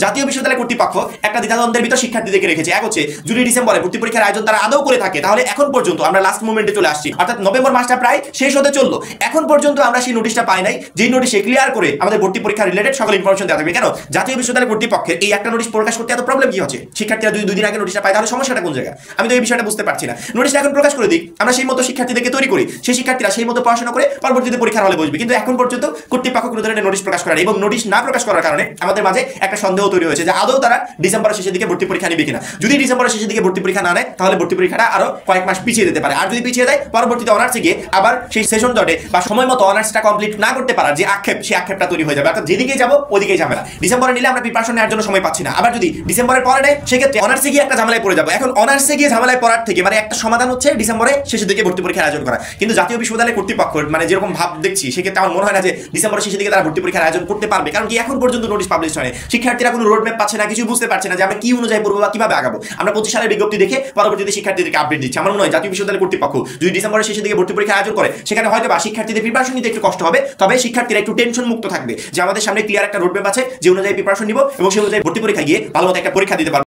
জাতীয় বিশ্ববিদ্যালয় কর্তৃপক্ষ একটা দ্বিধাদ্বন্দ্বের ভিতর শিক্ষার্থীদেরকে রেখেছে। এক হচ্ছে জুলাই ডিসেম্বরে ভর্তি পরীক্ষার আয়োজন তারা আদৌ করে থাকে, তাহলে এখন পর্যন্ত আমরা লাস্ট মোমেন্টে চলে আসছি, অর্থাৎ নভেম্বর মাসটা প্রায় শেষ হতে চললো, এখন পর্যন্ত আমরা সেই নোটিশটা পাই নাই, যেই নোটিশে ক্লিয়ার করে আমাদের ভর্তি পরীক্ষা রিলেটেড সকল ইনফরমেশন দেওয়া থাকবে। কেন জাতীয় বিশ্ববিদ্যালয় কর্তৃপক্ষের এই একটা নোটিশ প্রকাশ করতে এত প্রবলেম কি হচ্ছে? শিক্ষার্থীরা যদি 2 দিন আগে নোটিশটা পায় তাহলে সমস্যাটা কোন জায়গায়? আমি তো এই বিষয়টা বুঝতে পারছি না। নোটিশটা এখন প্রকাশ করে দিক, আমরা সেই মতো শিক্ষার্থীদেরকে তৈরি করি, সেই শিক্ষার্থীরা সেই মতো পড়াশোনা করে পরবর্তীতে পরীক্ষার হলে বসবে। কিন্তু এখন পর্যন্ত কর্তৃপক্ষ কোনো ধরনের নোটিশ প্রকাশ করে না, এবং নোটিশ না প্রকাশ করার কারণে আমাদের মাঝে একটা সন্দেহ তৈরি হয়েছে যে আদৌ তারা ডিসেম্বরের শেষের দিকে ভর্তি পরীক্ষা নেবে কিনা। যদি ডিসেম্বরের শেষের দিকে ভর্তি পরীক্ষা না নেয় তাহলে ভর্তি পরীক্ষাটা আরো কয়েক মাস পিছিয়ে যেতে পারে, আর যদি পিছিয়ে দেয় পরবর্তীতে অনার্সে গিয়ে আবার সেই সেশন জটে বা সময় মতো অনার্সটা কমপ্লিট না করতে পারার যে আক্ষেপ, সেই আক্ষেপটা তৈরি হয়ে যাবে। অর্থাৎ যেদিকে যাবো ওদিকেই ঝামেলা। ডিসেম্বরে নিলে আমরা প্রিপারেশন নেওয়ার জন্য সময় পাচ্ছি না, আবার যদি ডিসেম্বরের পরে নেয় সেক্ষেত্রে অনার্সে গিয়ে একটা ঝামেলায় পড়ে যাবো। এখন অনার্সে গিয়ে ঝামেলায় পড়ার থেকে মানে একটা সমাধান হচ্ছে ডিসেম্বরে শেষের দিকে ভর্তি পরীক্ষার আয়োজন করা। কিন্তু জাতীয় বিশ্ববিদ্যালয় কর্তৃপক্ষ মানে যেরকম ভাব দেখছি, সেক্ষেত্রে আমার মনে হয় না যে ডিসেম্বরের শেষের দিকে তারা ভর্তি পরীক্ষার আয়োজন করতে পারবে। কারণ কি এখন পর্যন্ত নোটিশ পাবলিশ হয়, শিক্ষার্থীরা কোনো রোড ম্যাপ পাচ্ছে না, কিছু বুঝতে পারছে না যে আমরা কি অনুযায়ী পড়বো বা কিভাবে আগাবো। আমরা 25 সালের বিজ্ঞপ্তি দেখে পরবর্তীতে শিক্ষার্থীদেরকে আপডেট দিচ্ছি। আমার মনে হয় জাতীয় বিশ্ববিদ্যালয় কর্তৃপক্ষ যদি ডিসেম্বরের শেষের দিকে ভর্তি পরীক্ষা আয়োজন করে, সেখানে হয়তো বা শিক্ষার্থীদের প্রিপারেশন নিতে একটু কষ্ট হবে, তবে শিক্ষার্থীরা একটু টেনশন মুক্ত থাকবে যে আমাদের সামনে ক্লিয়ার একটা রোড ম্যাপ আছে, যে অনুযায়ী প্রিপারেশন নিব এবং সেই অনুযায়ী ভর্তি পরীক্ষা গিয়ে ভালো মতো একটা পরীক্ষা দিতে পারবো।